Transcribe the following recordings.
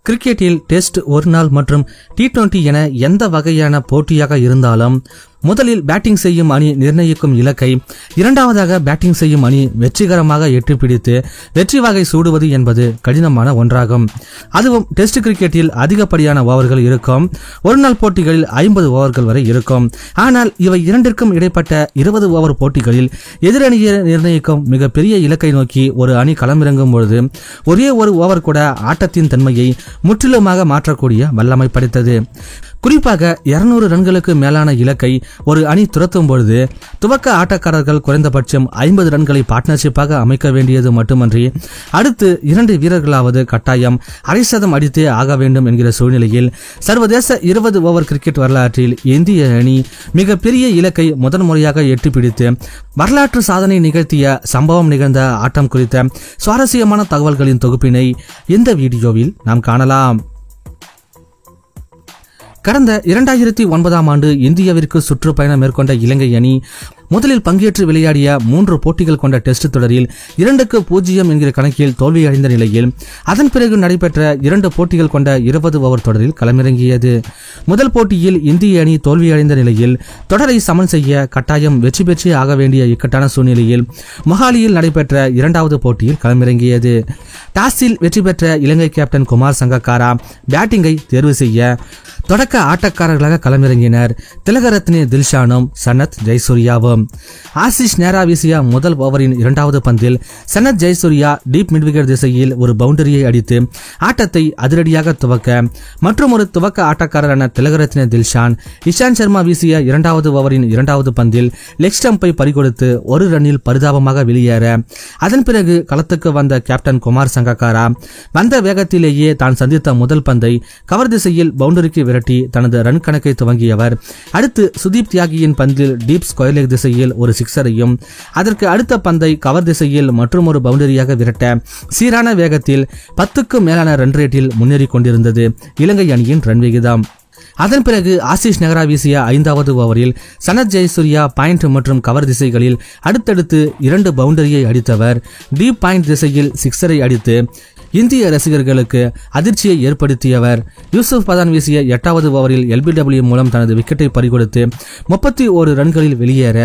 கிரிக்கெட்டில் டெஸ்ட், ஒருநாள் மற்றும் T20 என எந்த வகையான போட்டியாக இருந்தாலும் முதலில் பேட்டிங் செய்யும் அணி நிர்ணயிக்கும் இலக்கை இரண்டாவதாக பேட்டிங் செய்யும் அணி வெற்றிகரமாக எட்டி பிடித்து வெற்றி வகை சூடுவது என்பது கடினமான ஒன்றாகும். அதுவும் டெஸ்ட் கிரிக்கெட்டில் அதிகப்படியான ஓவர்கள் இருக்கும். ஒருநாள் போட்டிகளில் 50 ஓவர்கள் வரை இருக்கும். ஆனால் இவை இரண்டிற்கும் இடைப்பட்ட 20 ஓவர் போட்டிகளில் எதிரணியை நிர்ணயிக்கும் மிகப்பெரிய இலக்கை நோக்கி ஒரு அணி களமிறங்கும் பொழுது ஒரே ஒரு ஓவர் கூட ஆட்டத்தின் தன்மையை முற்றிலுமாக மாற்றக்கூடிய வல்லமை படைத்தது. குறிப்பாக 200 ரன்களுக்கு மேலான இலக்கை ஒரு அணி துரத்தும் பொழுது துவக்க ஆட்டக்காரர்கள் குறைந்தபட்சம் 50 ரன்களை பார்ட்னர்ஷிப்பாக அமைக்க வேண்டியது மட்டுமன்றி அடுத்து 2 வீரர்களாவது கட்டாயம் அரை சதம் அடித்தே ஆக வேண்டும் என்கிற சூழ்நிலையில் சர்வதேச 20 ஓவர் கிரிக்கெட் வரலாற்றில் இந்திய அணி மிகப்பெரிய இலக்கை முதன்முறையாக எட்டி பிடித்து வரலாற்று சாதனை நிகழ்த்திய சம்பவம் நிகழ்ந்த ஆட்டம் குறித்த சுவாரஸ்யமான தகவல்களின் தொகுப்பினை இந்த வீடியோவில் நாம் காணலாம். கடந்த 2009ஆம் ஆண்டு இந்தியாவிற்கு சுற்றுப்பயணம் மேற்கொண்ட இலங்கை அணி முதலில் பங்கேற்று விளையாடிய 3 போட்டிகள் கொண்ட டெஸ்ட் தொடரில் 2-0 என்கிற கணக்கில் தோல்வியடைந்த நிலையில் அதன் பிறகு நடைபெற்ற 2 போட்டிகள் கொண்ட 20 ஓவர் தொடரில் களமிறங்கியது. முதல் போட்டியில் இந்திய அணி தோல்வியடைந்த நிலையில் தொடரை சமன் செய்ய கட்டாயம் வெற்றி பெற்றே ஆக வேண்டிய இக்கட்டான சூழ்நிலையில் மொஹாலியில் நடைபெற்ற 2வது போட்டியில் களமிறங்கியது. டாஸில் வெற்றி பெற்ற இலங்கை கேப்டன் குமார் சங்கக்காரா பேட்டிங்கை தேர்வு செய்ய தொடக்க ஆட்டக்காரர்களாக களமிறங்கினர் திலகரத்னே தில்ஷானும் சனத் ஜெயசூர்யாவும். ஆசிஷ் நேரா வீசிய முதல் ஓவரின் 2வது பந்தில் சனத் ஜெயசூர்யா டீப் மிட்விக்கெட் திசையில் ஒரு பவுண்டரியை அடித்து ஆட்டத்தை அதிரடியாக துவக்க மற்றொரு துவக்க ஆட்டக்காரரான திலகரத்னே தில்ஷான் இஷாந்த் சர்மா வீசிய 2வது ஓவரின் 2வது பந்தில் லெக் ஸ்டம்பை பறிகொடுத்து ஒரு ரன்னில் பரிதாபமாக வெளியேற அதன் பிறகு களத்துக்கு வந்த கேப்டன் குமார் சங்கக்காரா வந்த வேகத்திலேயே தான் சந்தித்த முதல் பந்தை கவர் திசையில் பவுண்டரிக்கு விரட்டி தனது ரன் கணக்கை துவங்கியவர் அடுத்து சுதீப் தியாகியின் பந்தில் டீப் ஸ்கொயர் லெக் திசையில் ஒரு சிக்ஸரையும் அதற்கு அடுத்த பந்தை கவர் திசையில் மற்றொரு பவுண்டரியாக விரட்ட சீரான வேகத்தில் 10க்கும் மேலான ரன் ரேட்டில் முன்னேறி கொண்டிருந்தது இலங்கை அணியின் ரன் விகிதம். அதன் பிறகு ஆசிஷ் நெஹ்ரா வீசிய 5வது ஓவரில் சனத் ஜெயசூர்யா பாயிண்ட் மற்றும் கவர் திசைகளில் அடுத்தடுத்து 2 பவுண்டரியை அடித்தவர் டீப் பாயிண்ட் திசையில் சிக்ஸரை அடித்து இந்திய ரசிகர்களுக்கு அதிர்ச்சியை ஏற்படுத்தியவர். யூசுப் பதான் வீசிய 8வது ஓவரில் LBW மூலம் தனது விக்கெட்டை பறிகொடுத்து 31 ரன்களில் வெளியேற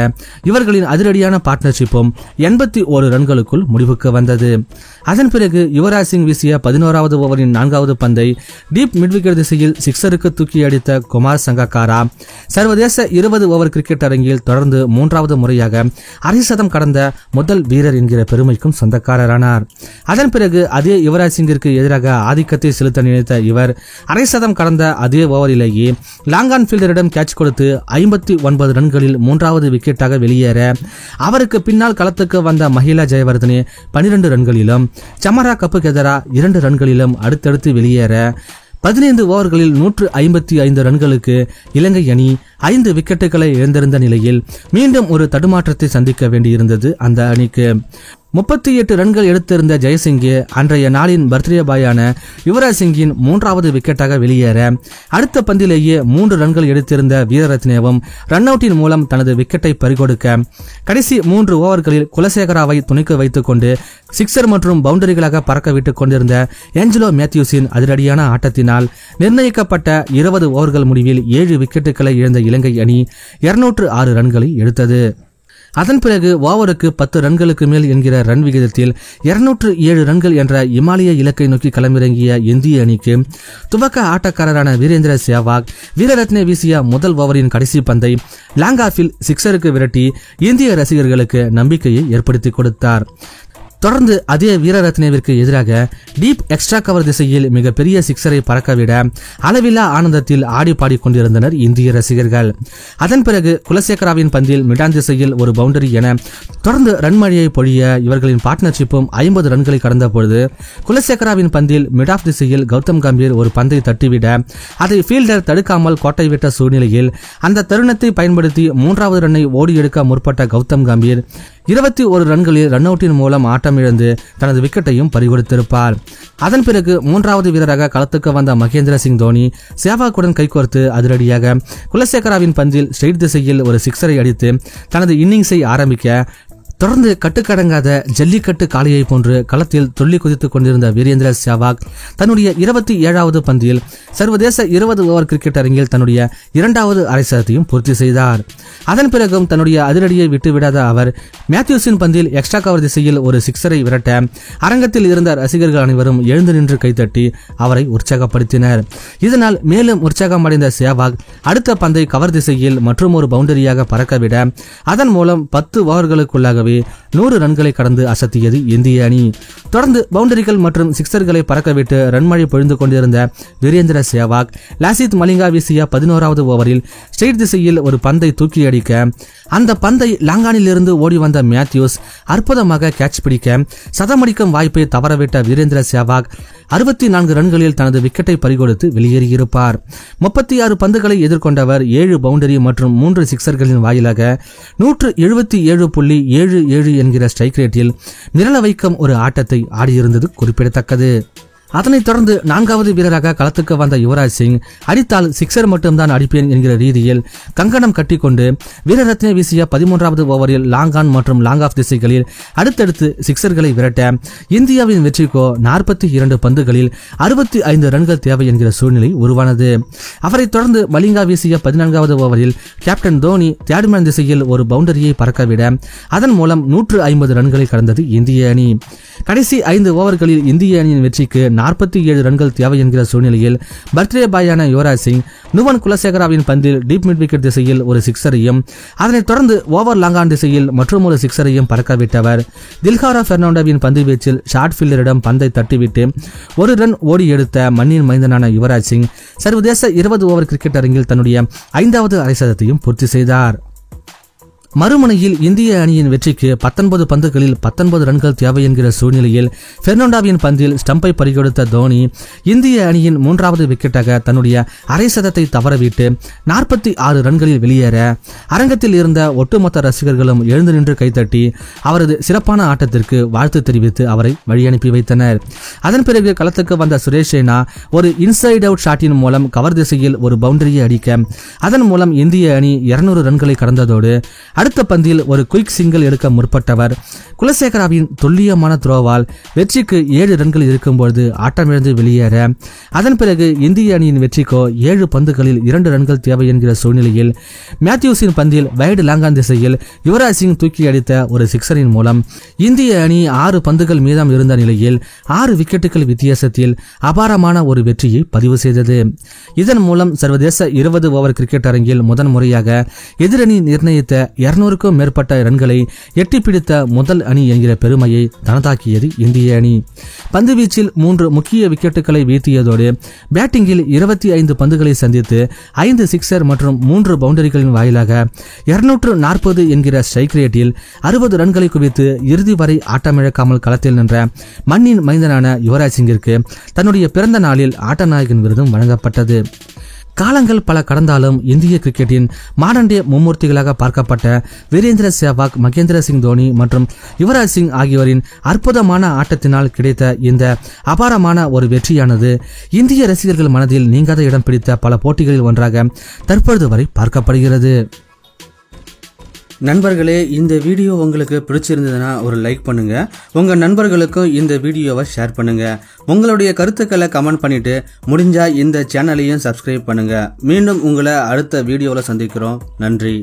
இவர்களின் அதிரடியான பார்ட்னர்ஷிப்பும் 81 ரன்களுக்குள் முடிவுக்கு வந்தது. அதன் பிறகு யுவராஜ் சிங் வீசிய 11வது ஓவரின் 4வது பந்தை டீப் மிட்விக்கெட் திசையில் சிக்ஸருக்கு தூக்கி அடித்த குமார் சங்கக்காரா சர்வதேச 20 ஓவர் கிரிக்கெட் அரங்கில் தொடர்ந்து 3வது முறையாக அரை சதம் கடந்த முதல் வீரர் என்கிற பெருமைக்கும் சொந்தக்காரரானார். அதன் பிறகு அதே யுவராஜ் சிங்கிற்கு எதிராக ஆதிக்கத்தை செலுத்த நினைத்த இவர் அரை சதம் கடந்த அதே ஓவரிலேயே லாங் ஆன் ஃபீல்டரிடம் கேட்ச் கொடுத்து 59 ரன்களில் 3வது விக்கெட்டாக வெளியேற அவருக்கு பின்னால் களத்துக்கு வந்த மஹிலா ஜெயவர்தனே 12 ரன்களிலும் சமரா கப்புகெதரா 2 ரன்களிலும் அடுத்தடுத்து வெளியேற 15 ஓவர்களில் 155 ரன்களுக்கு இலங்கை அணி 5 விக்கெட்டுகளை இழந்திருந்த நிலையில் மீண்டும் ஒரு தடுமாற்றத்தை சந்திக்க வேண்டியிருந்தது அந்த அணிக்கு. 38 ரன்கள் எடுத்திருந்த ஜெயசிங்கே அன்றைய நாளின் பர்த்டே பாயான யுவராஜ் சிங்கின் 3வது விக்கெட்டாக வெளியேற அடுத்த பந்திலேயே 3 ரன்கள் எடுத்திருந்த வீரரத்னேவும் ரன் அவுட்டின் மூலம் தனது விக்கெட்டை பறிகொடுக்க கடைசி 3 ஓவர்களில் குலசேகராவை துணைக்கு வைத்துக் கொண்டு சிக்ஸர் மற்றும் பவுண்டரிகளாக பறக்க விட்டுக் கொண்டிருந்த ஏஞ்சலோ மேத்யூஸின் அதிரடியான ஆட்டத்தினால் நிர்ணயிக்கப்பட்ட 20 ஓவர்கள் முடிவில் 7 விக்கெட்டுகளை இழந்த இலங்கை அணி 206 ரன்களை எடுத்தது. அதன் பிறகு ஓவருக்கு 10 ரன்களுக்கு மேல் என்கிற ரன் விகிதத்தில் 207 ரன்கள் என்ற இமாலய இலக்கை நோக்கி களமிறங்கிய இந்திய அணிக்கு துவக்க ஆட்டக்காரரான வீரேந்திர சேவாக் வீரரத்னே வீசிய முதல் ஓவரின் கடைசி பந்தை லாங் ஆஃபில் சிக்ஸருக்கு விரட்டி இந்திய ரசிகர்களுக்கு நம்பிக்கையை ஏற்படுத்தி கொடுத்தார். தொடர்ந்து அதே வீரரத்னேவிற்கு எதிராக டீப் எக்ஸ்ட்ரா கவர் திசையில் மிகப்பெரிய சிக்ஸரை பறக்கவிட அளவில்லா ஆனந்தத்தில் ஆடி பாடிக்கொண்டிருந்தனர் இந்திய ரசிகர்கள். அதன் பிறகு குலசேகராவின் பந்தில் மிடான் திசையில் ஒரு பவுண்டரி என தொடர்ந்து ரன்மழையை பொழிய இவர்களின் பார்ட்னர்ஷிப்பும் 50 ரன்களை கடந்த பொழுது குலசேகராவின் பந்தில் மிட் ஆஃப் திசையில் கௌதம் கம்பீர் ஒரு பந்தை தட்டிவிட அதை ஃபீல்டர் தடுக்காமல் கோட்டை விட்ட சூழ்நிலையில் அந்த தருணத்தை பயன்படுத்தி 3வது ரன்னை ஓடி எடுக்க முற்பட்ட கௌதம் கம்பீர் 21 ரன்களில் ரன் அவுட்டின் மூலம் ஆட்டம் இழந்து தனது விக்கெட்டையும் பறிகொடுத்திருப்பார். அதன் பிறகு 3வது வீரராக களத்துக்கு வந்த மகேந்திர சிங் தோனி சேவாக்குடன் கைகோர்த்து அதிரடியாக குலசேகராவின் பந்தில் ஸ்ட்ரெயிட் திசையில் ஒரு சிக்ஸரை அடித்து தனது இன்னிங்ஸை ஆரம்பிக்க தொடர்ந்து கட்டுக்கடங்காத ஜல்லிக்கட்டு காளையை போன்று களத்தில் துள்ளி குதித்துக் கொண்டிருந்த வீரேந்திர சேவாக் தன்னுடைய 27வது பந்தில் சர்வதேச 20 ஓவர் கிரிக்கெட் அரங்கில் தன்னுடைய 2வது அரை சதத்தையும் பூர்த்தி செய்தார். அதன் பிறகும் தன்னுடைய அதிரடியை விட்டுவிடாத அவர் மேத்யூஸின் பந்தில் எக்ஸ்ட்ரா கவர் திசையில் ஒரு சிக்ஸரை விரட்ட அரங்கத்தில் இருந்த ரசிகர்கள் அனைவரும் எழுந்து நின்று கைத்தட்டி அவரை உற்சாகப்படுத்தினர். இதனால் மேலும் உற்சாகம் அடைந்த சேவாக் அடுத்த பந்தை கவர் திசையில் மற்றும் ஒரு பவுண்டரியாக பறக்கவிட அதன் மூலம் 10 ஓவர்களுக்குள்ளாகவே 100 ரன்களை கடந்து அசத்தியது இந்திய அணி. தொடர்ந்து பவுண்டரிகள் மற்றும் சிக்ஸர்களை பறக்கவிட்டு ரன்மழை பொழிந்து கொண்டிருந்த வீரேந்திர சேவாக் லாசித் மலிங்கா வீசிய 11வது ஓவரில் ஸ்ட்ரெயிட் திசையில் ஒரு பந்தை தூக்கி அடிக்க அந்த பந்தை லாங்கானில் இருந்து ஓடி வந்த மேத்யூஸ் அற்புதமாக கேட்ச் பிடிக்க சதமடிக்கும் வாய்ப்பை தவறவிட்ட வீரேந்திர சேவாக் 64 ரன்களில் தனது விக்கெட்டை பறிகொடுத்து வெளியேறியிருப்பார். 36 பந்துகளை எதிர்கொண்டவர் 7 பவுண்டரி மற்றும் 3 சிக்ஸர்களின் வாயிலாக 177.77 என்கிற ஸ்ட்ரைக் ரேட்டில் மிரள வைக்கும் ஒரு ஆட்டத்தை ஆடியிருந்தது குறிப்பிடத்தக்கது. அதனைத் தொடர்ந்து 4வது வீரராக களத்துக்கு வந்த யுவராஜ் சிங் அடித்தால் சிக்ஸர் மட்டும்தான் அடிப்பேன் என்கிற ரீதியில் கங்கணம் கட்டிக்கொண்டு வீரரத்னே வீசிய 13வது ஓவரில் லாங் ஆன் மற்றும் லாங் ஆஃப் திசைகளில் அடுத்தடுத்து சிக்ஸர்களை விரட்ட இந்தியாவின் வெற்றிக்கோ 42 பந்துகளில் 65 ரன்கள் தேவை என்கிற சூழ்நிலை உருவானது. அவரைத் தொடர்ந்து மலிங்கா வீசிய 14வது ஓவரில் கேப்டன் தோனி தேர்ட்மேன் திசையில் ஒரு பவுண்டரியை பறக்கவிட அதன் மூலம் 150 ரன்களை கடந்தது இந்திய அணி. கடைசி 5 ஓவர்களில் இந்திய அணியின் வெற்றிக்கு 47 ரன்கள் தேவை என்கிற சூழ்நிலையில் பர்த்டே பாயான யுவராஜ் சிங் நுவன் குலசேகராவின் பந்தில் டீப் மிட் விக்கெட் திசையில் ஒரு சிக்ஸரையும் அதனைத் தொடர்ந்து ஓவர் லாங்கான் திசையில் மற்றொரு சிக்ஸரையும் பறக்கவிட்டவர் தில்ஹாரா பெர்னாண்டோவின் பந்து வீச்சில் ஷார்ட் ஃபீல்டரிடம் பந்தை தட்டிவிட்டு ஒரு ரன் ஓடி எடுத்த மண்ணின் மைந்தனான யுவராஜ் சிங் சர்வதேச 20 ஓவர் கிரிக்கெட் அரங்கில் தன்னுடைய 5வது அரை சதத்தையும் பூர்த்தி செய்தார். மறுமுனையில் இந்திய அணியின் வெற்றிக்கு 19 பந்துகளில் 19 ரன்கள் தேவை என்கிற சூழ்நிலையில் பெர்னாண்டோவின் பந்தில் ஸ்டம்பை பறிகொடுத்த தோனி இந்திய அணியின் 3வது விக்கெட்டாக தன்னுடைய அரை சதத்தை தவறவிட்டு 46 ரன்களில் வெளியேற அரங்கத்தில் இருந்த ஒட்டுமொத்த ரசிகர்களும் எழுந்து நின்று கைத்தட்டி அவரது சிறப்பான ஆட்டத்திற்கு வாழ்த்து தெரிவித்து அவரை வழியனுப்பி வைத்தனர். அதன் பிறகு களத்துக்கு வந்த சுரேஷ் ரெய்னா ஒரு இன்சைட் அவுட் ஷாட்டின் மூலம் கவர் திசையில் ஒரு பவுண்டரியை அடிக்க அதன் மூலம் இந்திய அணி 200 ரன்களை கடந்ததோடு அடுத்த பந்தில் ஒரு குயிக் சிங்கிள் எடுக்க முற்பட்டவர் குலசேகராவின் துல்லியமான த்ரோவால் வெற்றிக்கு 7 ரன்கள் இருக்கும்போது ஆட்டமிழந்து வெளியேற அதன் பிறகு இந்திய அணியின் வெற்றிக்கோ 7 பந்துகளில் 2 ரன்கள் தேவை என்கிற சூழ்நிலையில் மேத்யூஸின் பந்தில் வைடு லாங்கான் திசையில் யுவராஜ் சிங் தூக்கி அடித்த ஒரு சிக்ஸரின் மூலம் இந்திய அணி 6 பந்துகள் மீதம் இருந்த நிலையில் 6 விக்கெட்டுகள் வித்தியாசத்தில் அபாரமான ஒரு வெற்றியை பதிவு செய்தது. இதன் மூலம் சர்வதேச 20 ஓவர் கிரிக்கெட் அரங்கில் முதன் முறையாக எதிரணி நிர்ணயித்த 200க்கும் மேற்பட்ட ரன்களை எட்டி பிடித்த முதல் அணி என்கிற பெருமையை தனதாக்கியது இந்திய அணி. பந்துவீச்சில் 3 முக்கிய விக்கெட்டுகளை வீழ்த்தியதோடு பேட்டிங்கில் 25 பந்துகளை சந்தித்து 5 சிக்ஸர் மற்றும் 3 பவுண்டரிகளின் வாயிலாக 240 என்கிற ஸ்ட்ரைக் ரேட்டில் 60 ரன்களை குவித்து இறுதி வரை ஆட்டமிழக்காமல் களத்தில் நின்ற மண்ணின் மைந்தனான யுவராஜ் சிங்கிற்கு தன்னுடைய பிறந்த நாளில் ஆட்டநாயகன் விருதும் வழங்கப்பட்டது. காலங்கள் பல கடந்தாலும் இந்திய கிரிக்கெட்டின் மாடர்ன் டே மும்மூர்த்திகளாக பார்க்கப்பட்ட வீரேந்திர சேவாக், மகேந்திர சிங் தோனி மற்றும் யுவராஜ் சிங் ஆகியோரின் அற்புதமான ஆட்டத்தினால் கிடைத்த இந்த அபாரமான ஒரு வெற்றியானது இந்திய ரசிகர்கள் மனதில் நீங்காத இடம் பிடித்த பல போட்டிகளில் ஒன்றாக தற்பொழுது வரை பார்க்கப்படுகிறது. நண்பர்களே, இந்த வீடியோ உங்களுக்கு பிடிச்சிருந்ததுன்னா ஒரு லைக் பண்ணுங்க. உங்க நண்பர்களுக்கும் இந்த வீடியோவை ஷேர் பண்ணுங்க. உங்களுடைய கருத்துக்களை கமெண்ட் பண்ணிட்டு முடிஞ்சா இந்த சேனலையும் சப்ஸ்கிரைப் பண்ணுங்க. மீண்டும் உங்களை அடுத்த வீடியோவில் சந்திக்கிறோம். நன்றி.